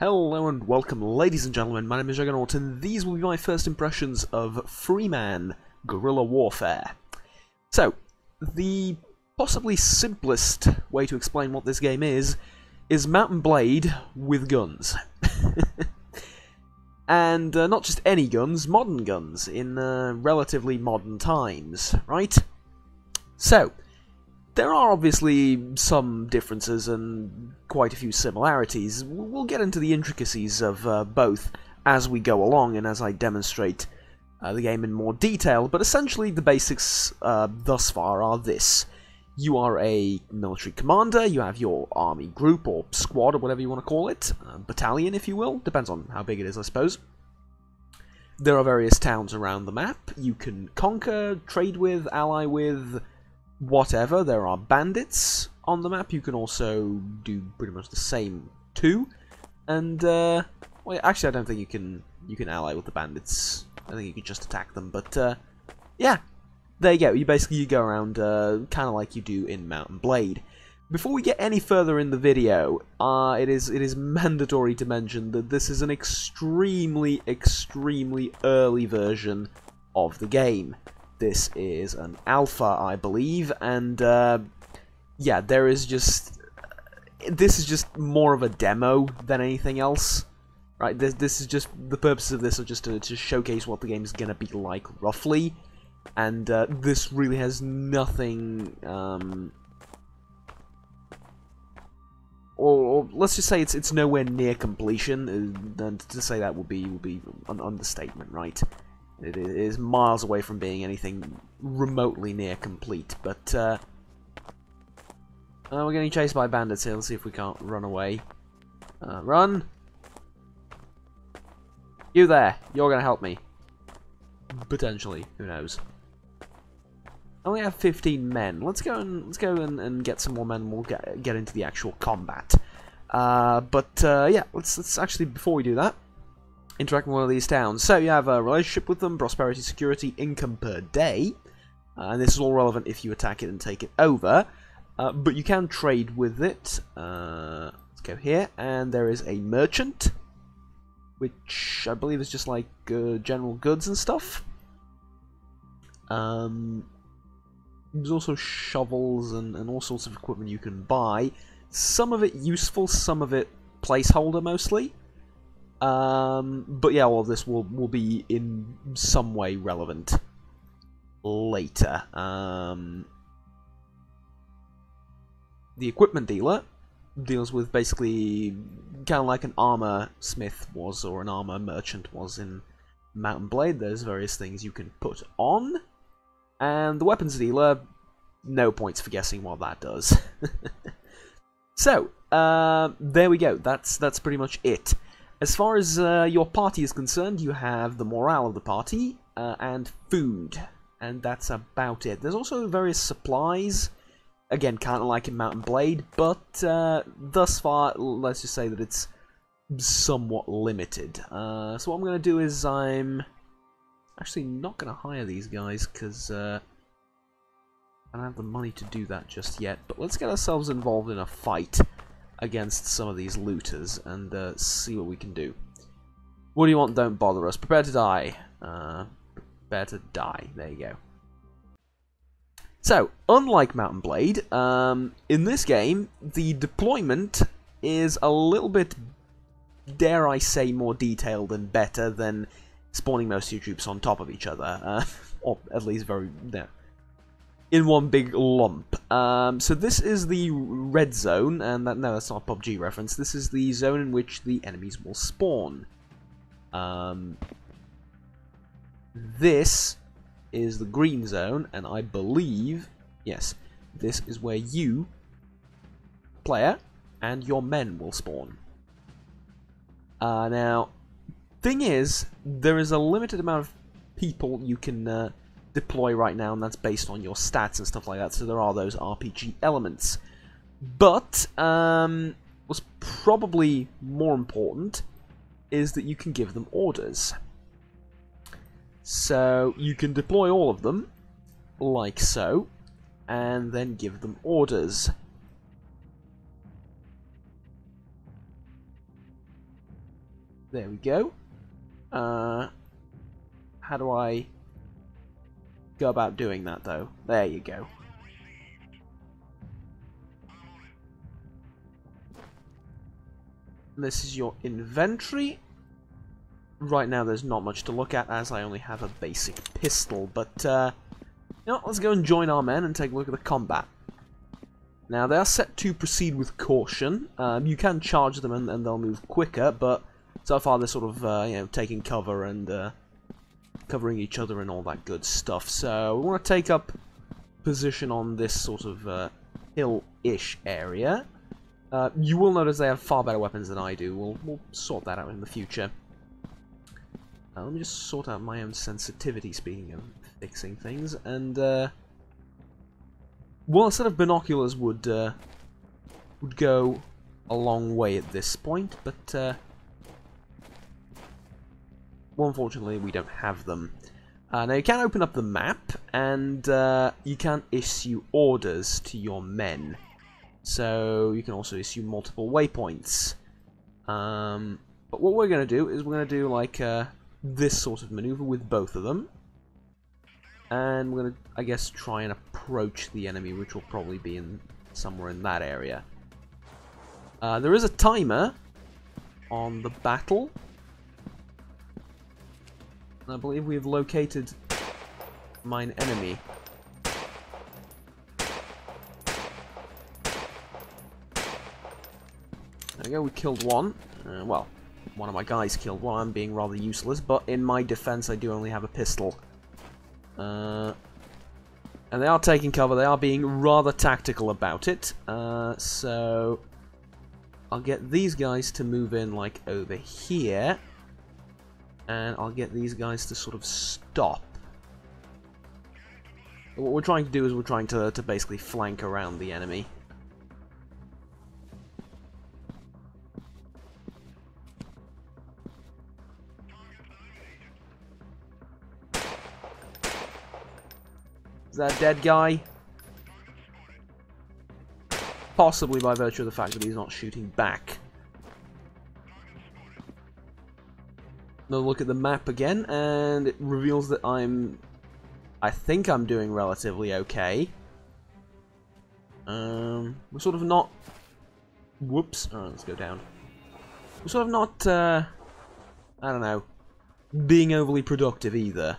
Hello and welcome, ladies and gentlemen. My name is Juggernaut, and these will be my first impressions of Freeman Guerrilla Warfare. So, the possibly simplest way to explain what this game is Mount and Blade with guns. And not just any guns, modern guns, in relatively modern times, right? So, there are obviously some differences and quite a few similarities. We'll get into the intricacies of both as we go along and as I demonstrate the game in more detail, but essentially the basics thus far are this. You are a military commander, you have your army group, or squad, or whatever you want to call it, battalion if you will, depends on how big it is I suppose. There are various towns around the map you can conquer, trade with, ally with, whatever. There are bandits on the map you can also do pretty much the same too. And, well, actually I don't think you can ally with the bandits. I think you can just attack them, but, yeah. There you go. You go around kind of like you do in Mount and Blade. Before we get any further in the video, it is mandatory to mention that this is an extremely early version of the game. This is an alpha, I believe, and yeah, this is just more of a demo than anything else, right? This is just the purpose of this are just to showcase what the game is gonna be like roughly. And this really has nothing, or let's just say it's nowhere near completion. And to say that would be an understatement, right? It is miles away from being anything remotely near complete. But we're getting chased by bandits here. Let's see if we can't run away. Run! You there! You're gonna help me. Potentially, who knows? I only have 15 men. Let's go and get some more men. And we'll get into the actual combat. Yeah, let's actually, before we do that, interact with one of these towns. So you have a relationship with them, prosperity, security, income per day, and this is all relevant if you attack it and take it over. But you can trade with it. Let's go here, and there is a merchant, which I believe is just like general goods and stuff. There's also shovels and all sorts of equipment you can buy. Some of it useful, some of it placeholder mostly. But yeah, all of this will be in some way relevant later. The equipment dealer deals with basically kind of like an armor smith was, or an armor merchant was in Mount and Blade. There's various things you can put on. And the weapons dealer, no points for guessing what that does. So, there we go. That's pretty much it. As far as your party is concerned, you have the morale of the party and food, and that's about it. There's also various supplies, again, kind of like in Mount and Blade, but thus far, let's just say that it's somewhat limited. So what I'm going to do is I'm actually not going to hire these guys because I don't have the money to do that just yet. But let's get ourselves involved in a fight against some of these looters and see what we can do. What do you want? Don't bother us. Prepare to die. Prepare to die. There you go. So, unlike Mount and Blade, in this game, the deployment is a little bit, dare I say, more detailed and better than spawning most of your troops on top of each other, or at least in one big lump. So this is the red zone, and no, that's not a PUBG reference. This is the zone in which the enemies will spawn. This is the green zone, and I believe, yes, this is where you, player, and your men will spawn. Now, thing is, there is a limited amount of people you can deploy right now, and that's based on your stats and stuff like that, so there are those RPG elements. But, what's probably more important is that you can give them orders. So, you can deploy all of them, like so, and then give them orders. There we go. How do I go about doing that, though? There you go. This is your inventory. Right now there's not much to look at as I only have a basic pistol, but you know, let's go and join our men and take a look at the combat. Now they are set to proceed with caution. You can charge them and they'll move quicker, but so far they're sort of you know, taking cover and covering each other and all that good stuff. So we want to take up position on this sort of hill-ish area. You will notice they have far better weapons than I do. We'll sort that out in the future. Let me just sort out my own sensitivity, speaking of fixing things, and well, a set of binoculars would go a long way at this point, but well, unfortunately we don't have them. Now you can open up the map, and you can issue orders to your men. So you can also issue multiple waypoints. But what we're going to do is we're going to do like this sort of maneuver with both of them. And we're going to, I guess, try and approach the enemy, which will probably be in somewhere in that area. There is a timer on the battle. I believe we've located mine enemy. There we go, we killed one. Well, one of my guys killed one. I'm being rather useless, but in my defense I do only have a pistol. And they are taking cover, they are being rather tactical about it. So I'll get these guys to move in like over here. And I'll get these guys to sort of stop. What we're trying to do is we're trying to basically flank around the enemy. Is that a dead guy? Possibly by virtue of the fact that he's not shooting back. Another look at the map again, and it reveals that I think I'm doing relatively okay. We're sort of not... Whoops. Alright, let's go down. We're sort of not, I don't know, being overly productive either.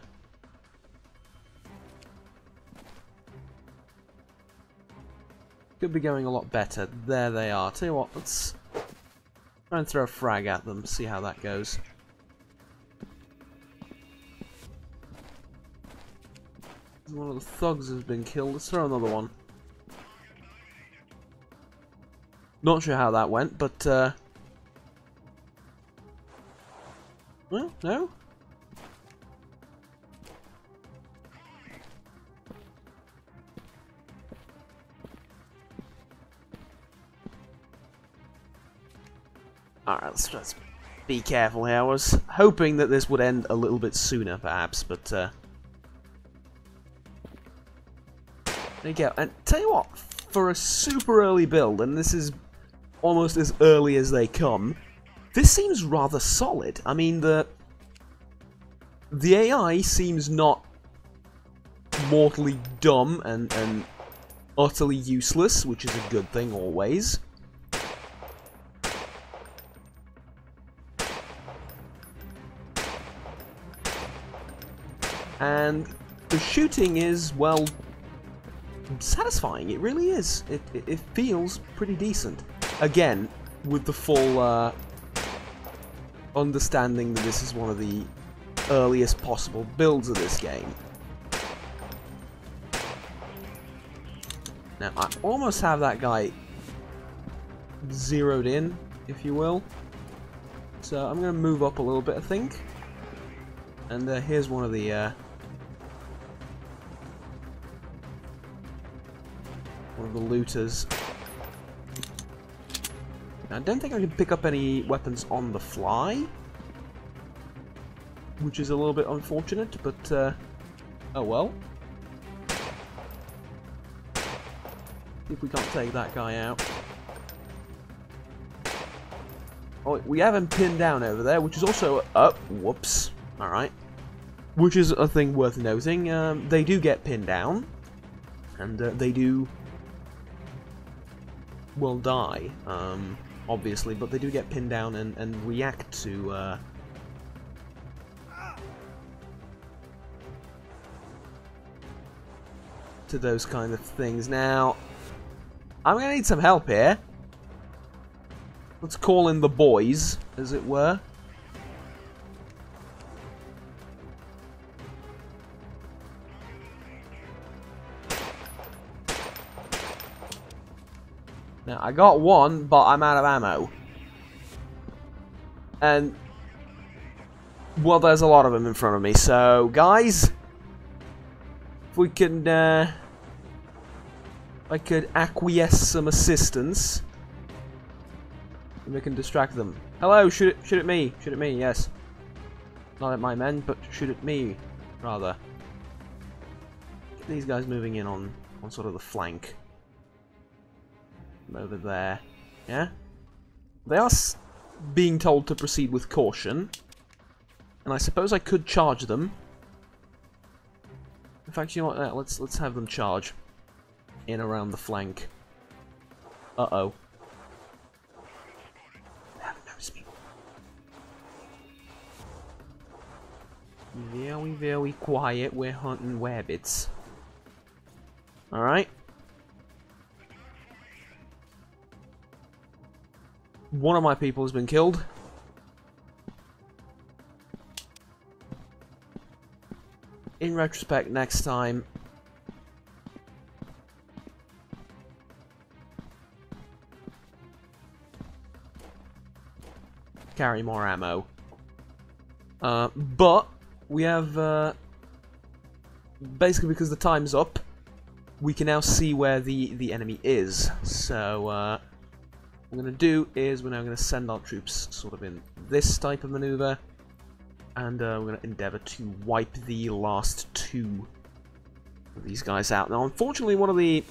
Could be going a lot better. There they are. Tell you what, let's try and throw a frag at them, see how that goes. One of the thugs has been killed. Let's throw another one. Not sure how that went, but well, no? Alright, let's be careful here. I was hoping that this would end a little bit sooner, perhaps, but there you go. And tell you what, for a super early build, and this is almost as early as they come, this seems rather solid. I mean, the AI seems not mortally dumb and utterly useless, which is a good thing always. And the shooting is, well, satisfying. It really is. It feels pretty decent. Again, with the full understanding that this is one of the earliest possible builds of this game. Now, I almost have that guy zeroed in, if you will. So I'm going to move up a little bit, I think. And here's one of the looters. Now, I don't think I can pick up any weapons on the fly, which is a little bit unfortunate, but oh well. See if we can't take that guy out. Oh, we have him pinned down over there, which is also... Oh, whoops. Alright. Which is a thing worth noting. They do get pinned down. And they do... will die, obviously, but they do get pinned down and react to those kind of things. Now, I'm gonna need some help here. Let's call in the boys, as it were. Now, I got one, but I'm out of ammo. And, well, there's a lot of them in front of me. So, guys, if we can, I could acquiesce some assistance, and we can distract them. Hello, shoot at me, yes. Not at my men, but shoot at me, rather. Get these guys moving in on sort of the flank. Over there, yeah? They are being told to proceed with caution, and I suppose I could charge them. In fact, you know what? Let's have them charge in around the flank. Uh-oh. They haven't noticed me. Very, very quiet. We're hunting rabbits. Alright. One of my people has been killed. In retrospect, next time... carry more ammo. But, we have... basically, because the time's up, we can now see where the enemy is. So, what we're going to do is we're now going to send our troops sort of in this type of maneuver, and we're going to endeavour to wipe the last two of these guys out. Now, unfortunately, one of the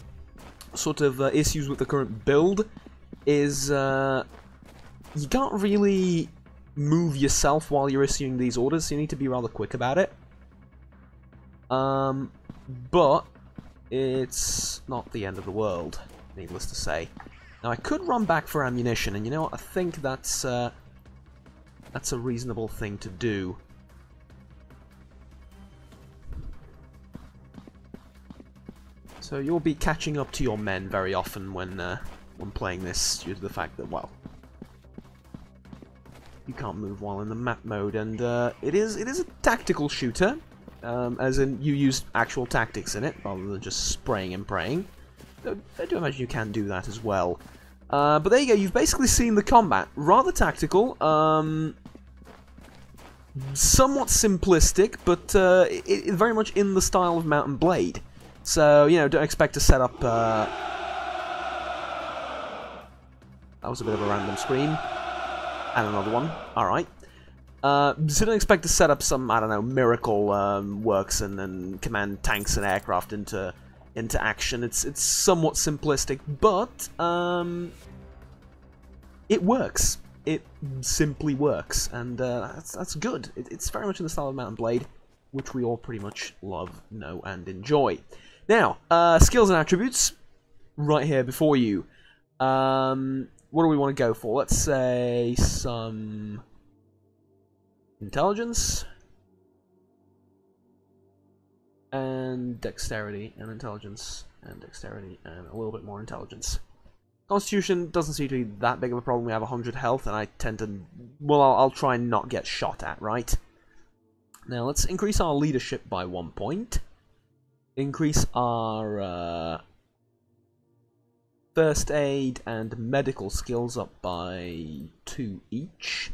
sort of issues with the current build is you can't really move yourself while you're issuing these orders, so you need to be rather quick about it. But it's not the end of the world, needless to say. Now, I could run back for ammunition, and you know what? I think that's a reasonable thing to do. So you'll be catching up to your men very often when playing this, due to the fact that, well, you can't move while in the map mode, and it is a tactical shooter, as in you use actual tactics in it rather than just spraying and praying. I do imagine you can do that as well. But there you go, you've basically seen the combat. Rather tactical, somewhat simplistic, but it very much in the style of Mount and Blade. So, you know, don't expect to set up... that was a bit of a random scream. And another one. Alright. So don't expect to set up some, I don't know, miracle works and command tanks and aircraft into action. It's somewhat simplistic, but it works. It simply works, and that's good. It's very much in the style of Mount and Blade, which we all pretty much love, know, and enjoy. Now, skills and attributes, right here before you. What do we want to go for? Let's say some intelligence and dexterity and intelligence and dexterity and a little bit more intelligence. Constitution doesn't seem to be that big of a problem. We have 100 health, and I tend to... well, I'll try and not get shot at, right? Now, let's increase our leadership by 1 point. Increase our first aid and medical skills up by 2 each.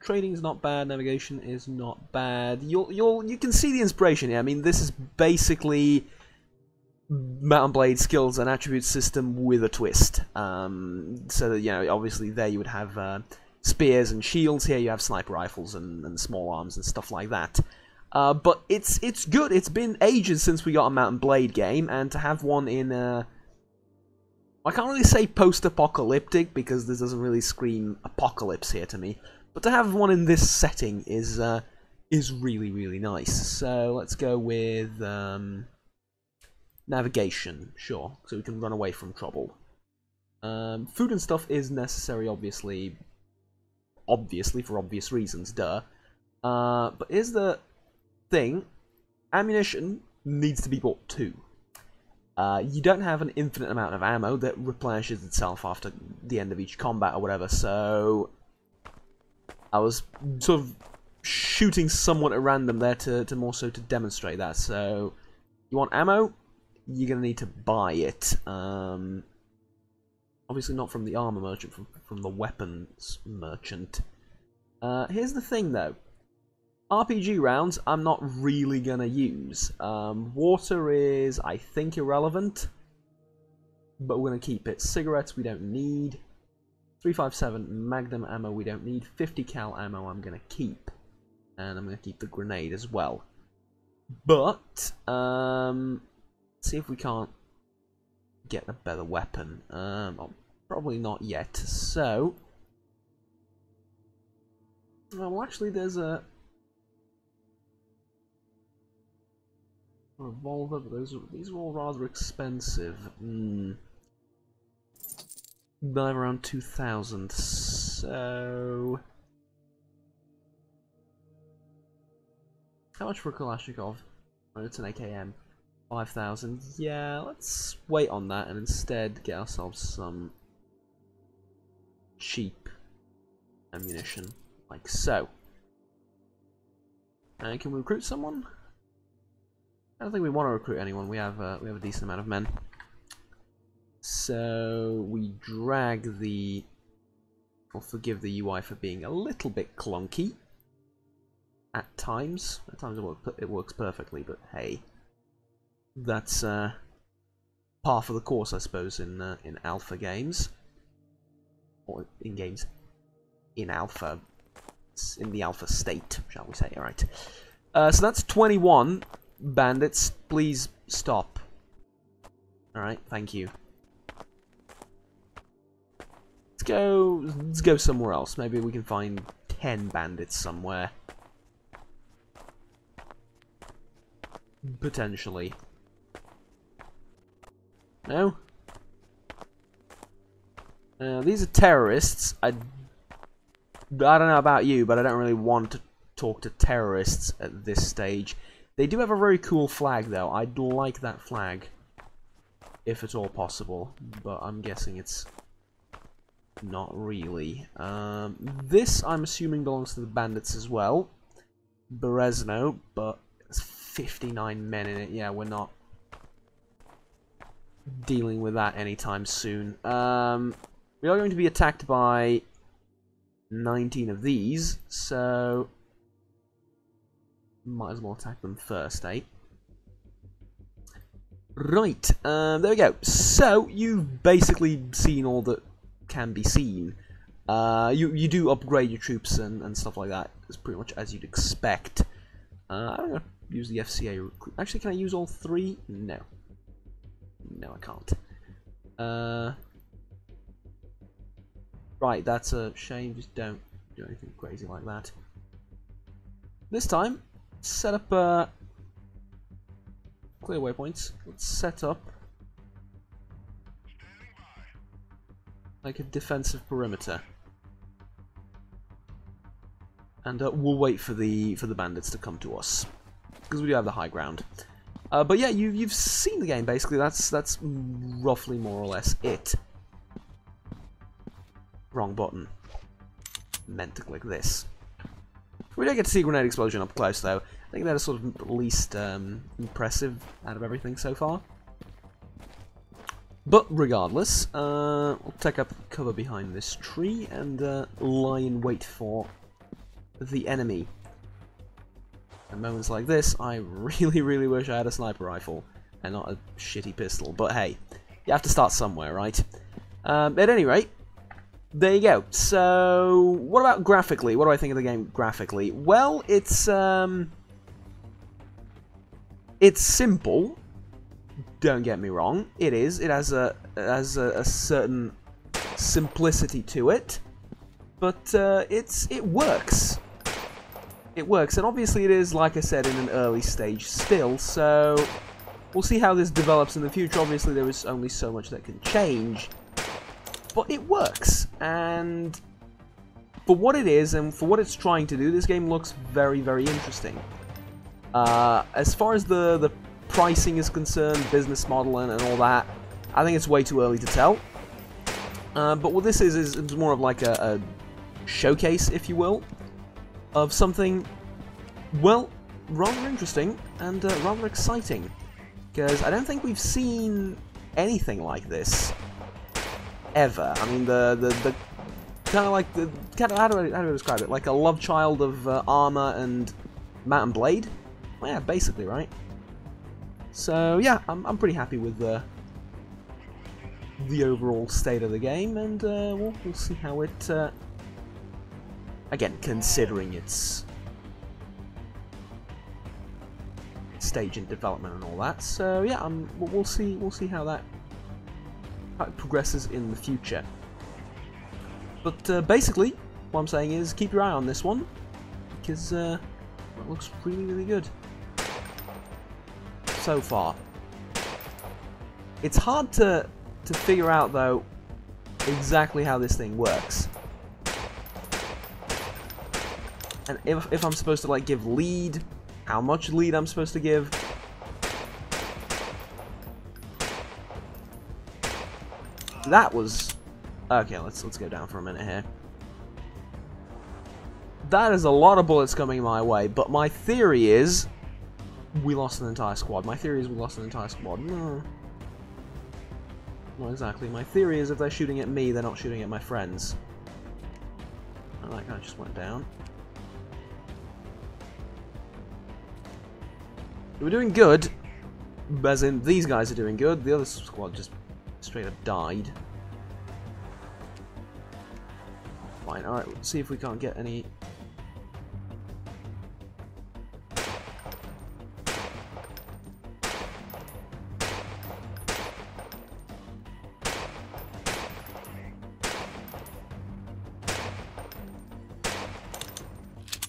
Trading's not bad. Navigation is not bad. You can see the inspiration here. I mean, this is basically Mount and Blade skills and attribute system with a twist. So that, you know, obviously there you would have spears and shields. Here you have sniper rifles and small arms and stuff like that. But it's good. It's been ages since we got a Mount and Blade game, and to have one in I can't really say post-apocalyptic because this doesn't really scream apocalypse here to me. But to have one in this setting is really, really nice. So let's go with navigation, sure, so we can run away from trouble. Food and stuff is necessary, obviously for obvious reasons, duh. But here's the thing: ammunition needs to be bought too. You don't have an infinite amount of ammo that replenishes itself after the end of each combat or whatever, so I was sort of shooting somewhat at random there to more so to demonstrate that. So, you want ammo? You're going to need to buy it. Obviously not from the armor merchant, from the weapons merchant. Here's the thing though. RPG rounds I'm not really gonna use. Water is, I think, irrelevant, but we're gonna keep it. Cigarettes we don't need. 357 Magnum ammo we don't need. 50 cal ammo I'm gonna keep, and I'm gonna keep the grenade as well. But see if we can't get a better weapon. Probably not yet. So, well, actually, there's a revolver, but these are all rather expensive. They're around 2,000, so how much for a Kalashnikov? Oh, it's an AKM. 5,000. Yeah, let's wait on that and instead get ourselves some cheap ammunition, like so. And can we recruit someone? I don't think we want to recruit anyone. We have a decent amount of men. So we drag the. I'll forgive the UI for being a little bit clunky at times. At times it works perfectly, but hey, that's par for the course, I suppose, in alpha games, or in games in alpha, in the alpha state, shall we say? All right. So that's 21. Bandits, please stop. Alright, thank you. Let's go somewhere else. Maybe we can find 10 bandits somewhere. Potentially. No? These are terrorists. I don't know about you, but I don't really want to talk to terrorists at this stage. They do have a very cool flag, though. I'd like that flag, if at all possible, but I'm guessing it's not really. This, I'm assuming, belongs to the bandits as well. Berezno, but there's 59 men in it. Yeah, we're not dealing with that anytime soon. We are going to be attacked by 19 of these, so might as well attack them first, eh? Right, there we go. So, you've basically seen all that can be seen. You do upgrade your troops and stuff like that. It's pretty much as you'd expect. I'm going to use the FCA recruit. Actually, can I use all three? No. No, I can't. Right, that's a shame. Just don't do anything crazy like that. This time, set up clear waypoints. Let's set up like a defensive perimeter, and we'll wait for the bandits to come to us because we do have the high ground. But yeah, you've seen the game basically. That's roughly more or less it. Wrong button. Meant to click this. We don't get to see a grenade explosion up close, though. I think that is sort of least impressive out of everything so far. But regardless, we'll take up cover behind this tree and lie in wait for the enemy. At moments like this, I really, really wish I had a sniper rifle and not a shitty pistol. But hey, you have to start somewhere, right? At any rate, there you go. So, what about graphically? What do I think of the game graphically? Well, it's simple, Don't get me wrong, it is. It has a certain simplicity to it, but it works. It works, and obviously it is, like I said, in an early stage still, so we'll see how this develops in the future. Obviously there is only so much that can change, but it works, and for what it is and for what it's trying to do, this game looks very, very interesting. As far as the pricing is concerned, business model and all that, I think it's way too early to tell. But what this is more of like a showcase, if you will, of something, well, rather interesting and rather exciting. Because I don't think we've seen anything like this ever. I mean, the kind of like how do I describe it? Like a love child of Armor and Mount and Blade. Well, yeah, basically, right? So yeah, I'm pretty happy with the overall state of the game, and we'll see how it. Again, considering its stage in development and all that. So yeah, we'll see how that progresses in the future. But basically, what I'm saying is keep your eye on this one, because it looks really, really good so far. It's hard to figure out, though, exactly how this thing works. And if I'm supposed to, like, give lead, how much lead I'm supposed to give. That was... Okay, let's go down for a minute here. That is a lot of bullets coming my way, but my theory is... we lost an entire squad. My theory is we lost an entire squad. No. Not exactly. My theory is if they're shooting at me, they're not shooting at my friends. Oh, that guy just went down. We're doing good, as in these guys are doing good. The other squad just straight up died. Fine, alright, let's see if we can't get any...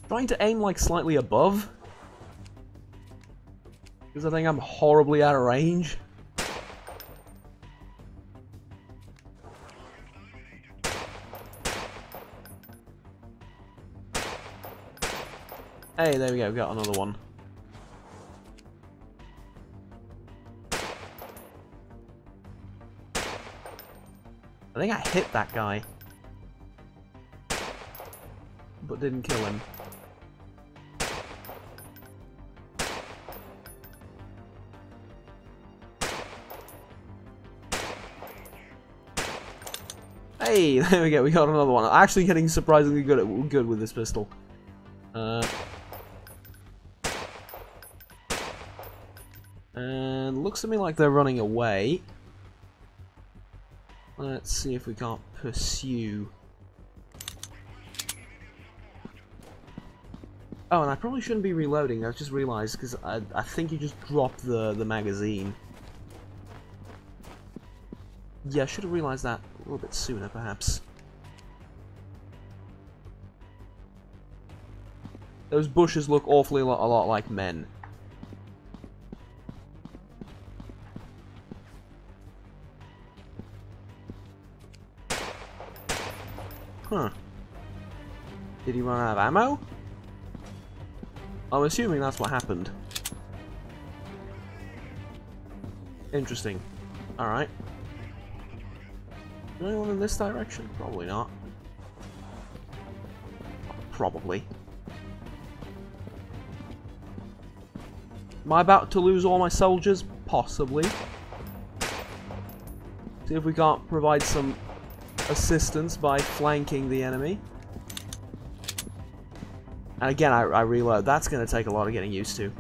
Trying to aim like slightly above, because I think I'm horribly out of range. Hey, there we go, we got another one. I think I hit that guy, but didn't kill him. Hey, there we go, we got another one. I'm actually getting surprisingly good with this pistol. And looks to me like they're running away. Let's see if we can't pursue. Oh, and I probably shouldn't be reloading, I've just realized, because I think you just dropped the magazine. Yeah, I should have realized that a little bit sooner, perhaps. Those bushes look awfully a lot like men. Huh. Did he run out of ammo? I'm assuming that's what happened. Interesting. Alright. Anyone in this direction? Probably not. Probably. Am I about to lose all my soldiers? Possibly. See if we can't provide some assistance by flanking the enemy. And again, I reload. That's going to take a lot of getting used to.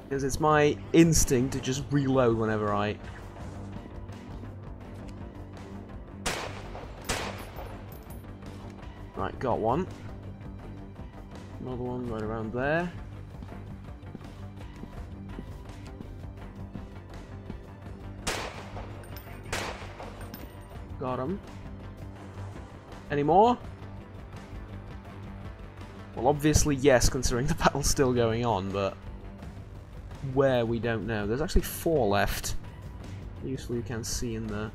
Because it's my instinct to just reload whenever I... Right, got one. Another one right around there. Got him. Any more? Well, obviously yes, considering the battle's still going on, but where we don't know. There's actually 4 left. Useful you can see in the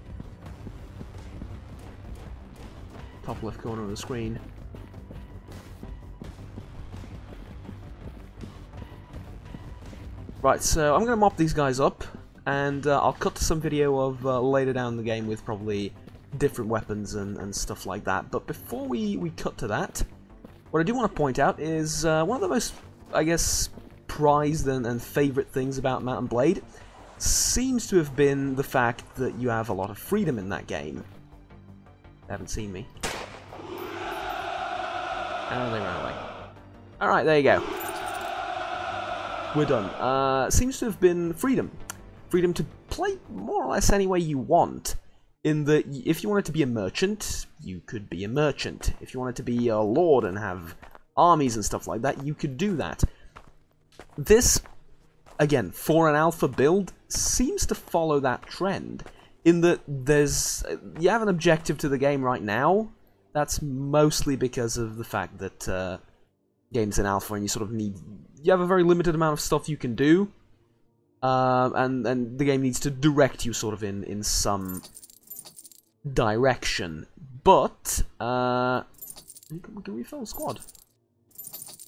top left corner of the screen. Right, so I'm going to mop these guys up, and I'll cut to some video of later down the game with probably different weapons and stuff like that. But before we cut to that, what I do want to point out is one of the most, I guess, prized and favourite things about Mount & Blade seems to have been the fact that you have a lot of freedom in that game. They haven't seen me. Oh, they ran away. Alright, there you go. We're done. Seems to have been freedom. Freedom to play more or less any way you want. In that, if you wanted to be a merchant, you could be a merchant. If you wanted to be a lord and have armies and stuff like that, you could do that. This, again, for an alpha build, seems to follow that trend. In that you have an objective to the game right now. That's mostly because of the fact that game's in alpha and you have a very limited amount of stuff you can do. And the game needs to direct you sort of in some direction. But we can refill the squad.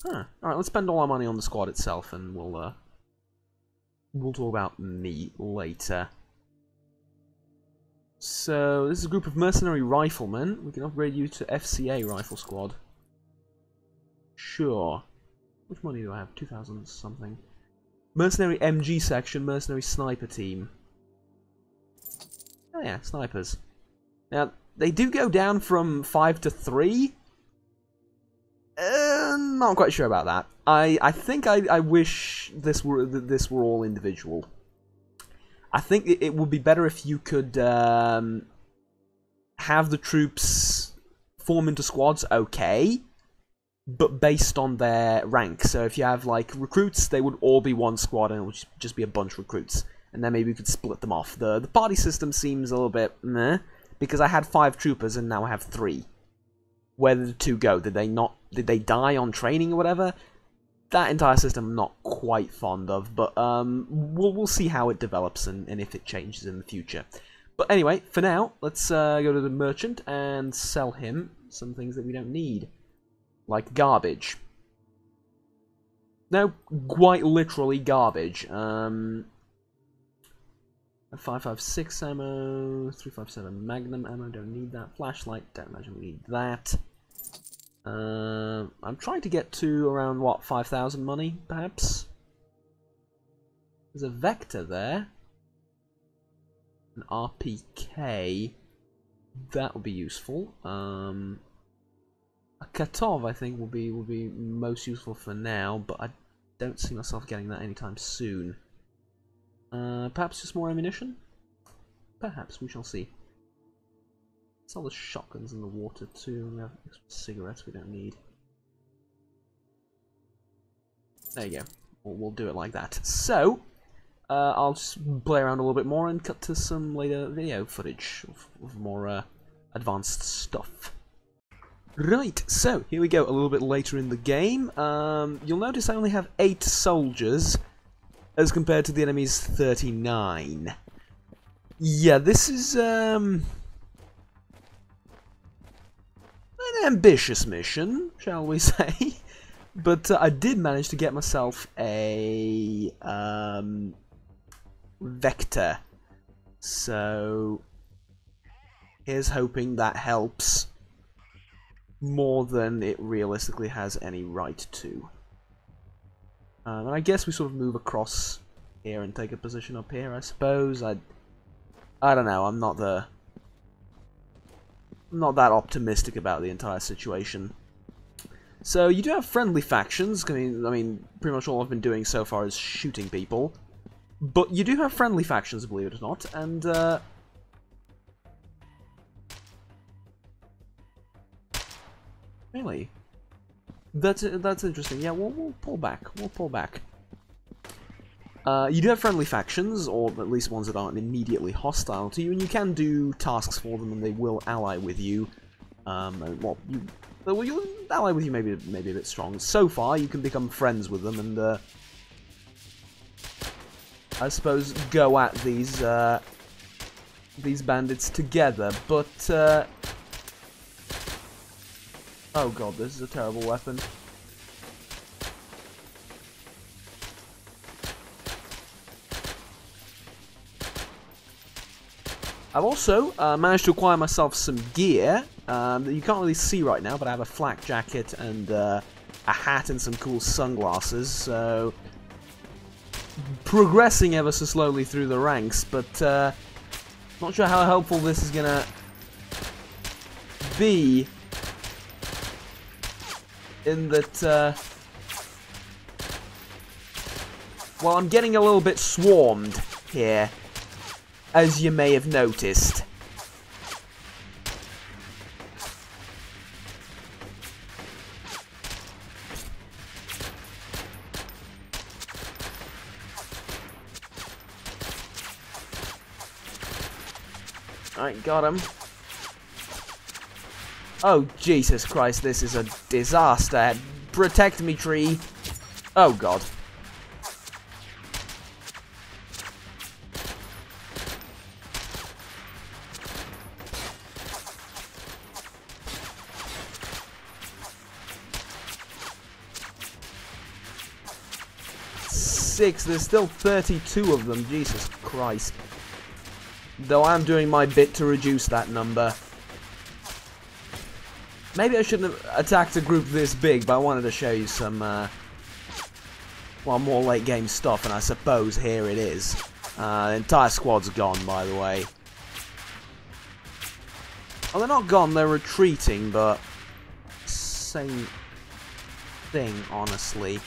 Huh. Alright, let's spend all our money on the squad itself, and we'll talk about me later. So, this is a group of mercenary riflemen. We can upgrade you to FCA rifle squad. Sure. Which money do I have? 2,000 something. Mercenary MG section, mercenary sniper team. Oh yeah, snipers. Now, they do go down from 5 to 3. Not quite sure about that. I think I wish this were all individual. I think it would be better if you could have the troops form into squads, okay, but based on their rank. So if you have like recruits, they would all be one squad, and it would just be a bunch of recruits, and then maybe we could split them off. The party system seems a little bit meh, because I had 5 troopers and now I have 3. Where did the 2 go? Did they die on training or whatever? That entire system I'm not quite fond of, but we'll see how it develops and if it changes in the future. But anyway, for now, let's go to the merchant and sell him some things that we don't need. Like garbage. No, quite literally garbage. 5.56 ammo, 3.57 Magnum ammo, don't need that. Flashlight, don't imagine we need that. I'm trying to get to around, what, 5,000 money, perhaps? There's a Vector there. An RPK. That would be useful. A Katov, I think, will be most useful for now, but I don't see myself getting that anytime soon. Perhaps just more ammunition? Perhaps, we shall see. Sell the shotguns in the water too. We have cigarettes we don't need. There you go. We'll do it like that. So, I'll just play around a little bit more and cut to some later video footage of more advanced stuff. Right, so here we go, a little bit later in the game. You'll notice I only have 8 soldiers as compared to the enemy's 39. Yeah, this is an ambitious mission, shall we say. But I did manage to get myself a Vector. So here's hoping that helps more than it realistically has any right to. And I guess we sort of move across here and take a position up here, I suppose. I don't know, I'm not that optimistic about the entire situation. So you do have friendly factions. I mean, pretty much all I've been doing so far is shooting people. But you do have friendly factions, believe it or not, and really? That's interesting. Yeah, we'll pull back. We'll pull back. You do have friendly factions, or at least ones that aren't immediately hostile to you, and you can do tasks for them, and they will ally with you. Well, you'll ally with you maybe a bit strong. So far, you can become friends with them, and I suppose go at these bandits together. But oh god, this is a terrible weapon. I've also managed to acquire myself some gear that you can't really see right now, but I have a flak jacket and a hat and some cool sunglasses, so progressing ever so slowly through the ranks, but not sure how helpful this is gonna be in that, well, I'm getting a little bit swarmed here, as you may have noticed. Alright, got him. Oh, Jesus Christ, this is a disaster. Protect me, tree. Oh, God. There's still 32 of them, Jesus Christ. Though I'm doing my bit to reduce that number. Maybe I shouldn't have attacked a group this big, but I wanted to show you some, well, more late game stuff, and I suppose here it is. The entire squad's gone, by the way. Well, they're not gone, they're retreating, but same thing, honestly.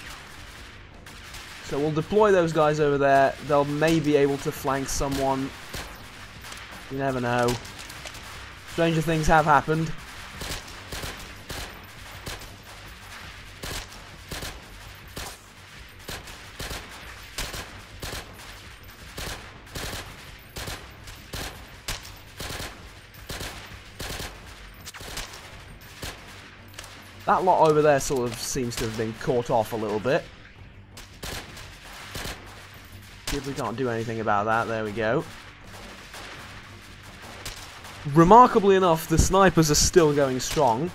So we'll deploy those guys over there. They'll maybe be able to flank someone. You never know. Stranger things have happened. That lot over there sort of seems to have been caught off a little bit. See if we can't do anything about that. There we go. Remarkably enough, the snipers are still going strong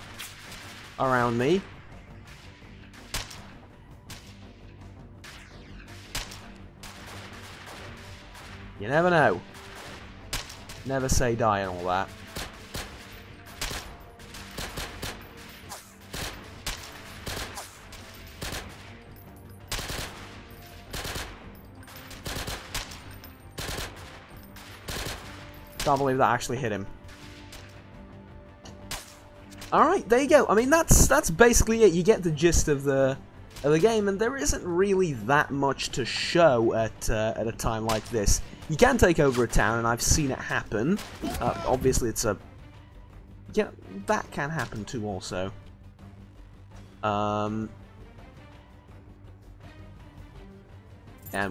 around me. You never know. Never say die and all that. Can't believe that actually hit him. Alright, there you go. I mean, that's basically it. You get the gist of the game, and there isn't really that much to show at a time like this. You can take over a town, and I've seen it happen. Obviously, it's a... Yeah, that can happen too, also. And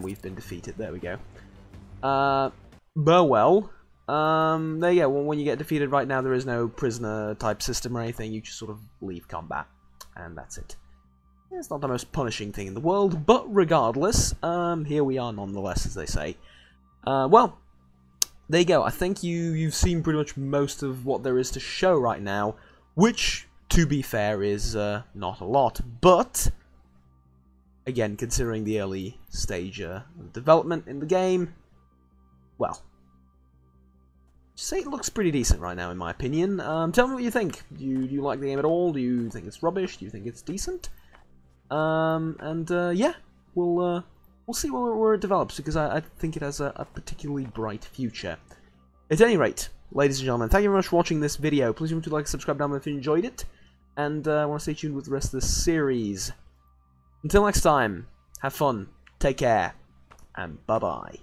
we've been defeated. There we go. Burwell. There you go. Well, when you get defeated right now, there is no prisoner type system or anything. You just sort of leave combat, and that's it. It's not the most punishing thing in the world, but regardless, here we are nonetheless, as they say. Well, there you go. I think you've seen pretty much most of what there is to show right now, which, to be fair, is not a lot, but again, considering the early stage of development in the game, well, say it looks pretty decent right now, in my opinion. Tell me what you think. Do you like the game at all? Do you think it's rubbish? Do you think it's decent? Yeah, we'll see where it develops, because I think it has a particularly bright future. At any rate, ladies and gentlemen, thank you very much for watching this video. Please remember to like and subscribe down below if you enjoyed it, and I want to stay tuned with the rest of the series. Until next time, have fun, take care, and bye-bye.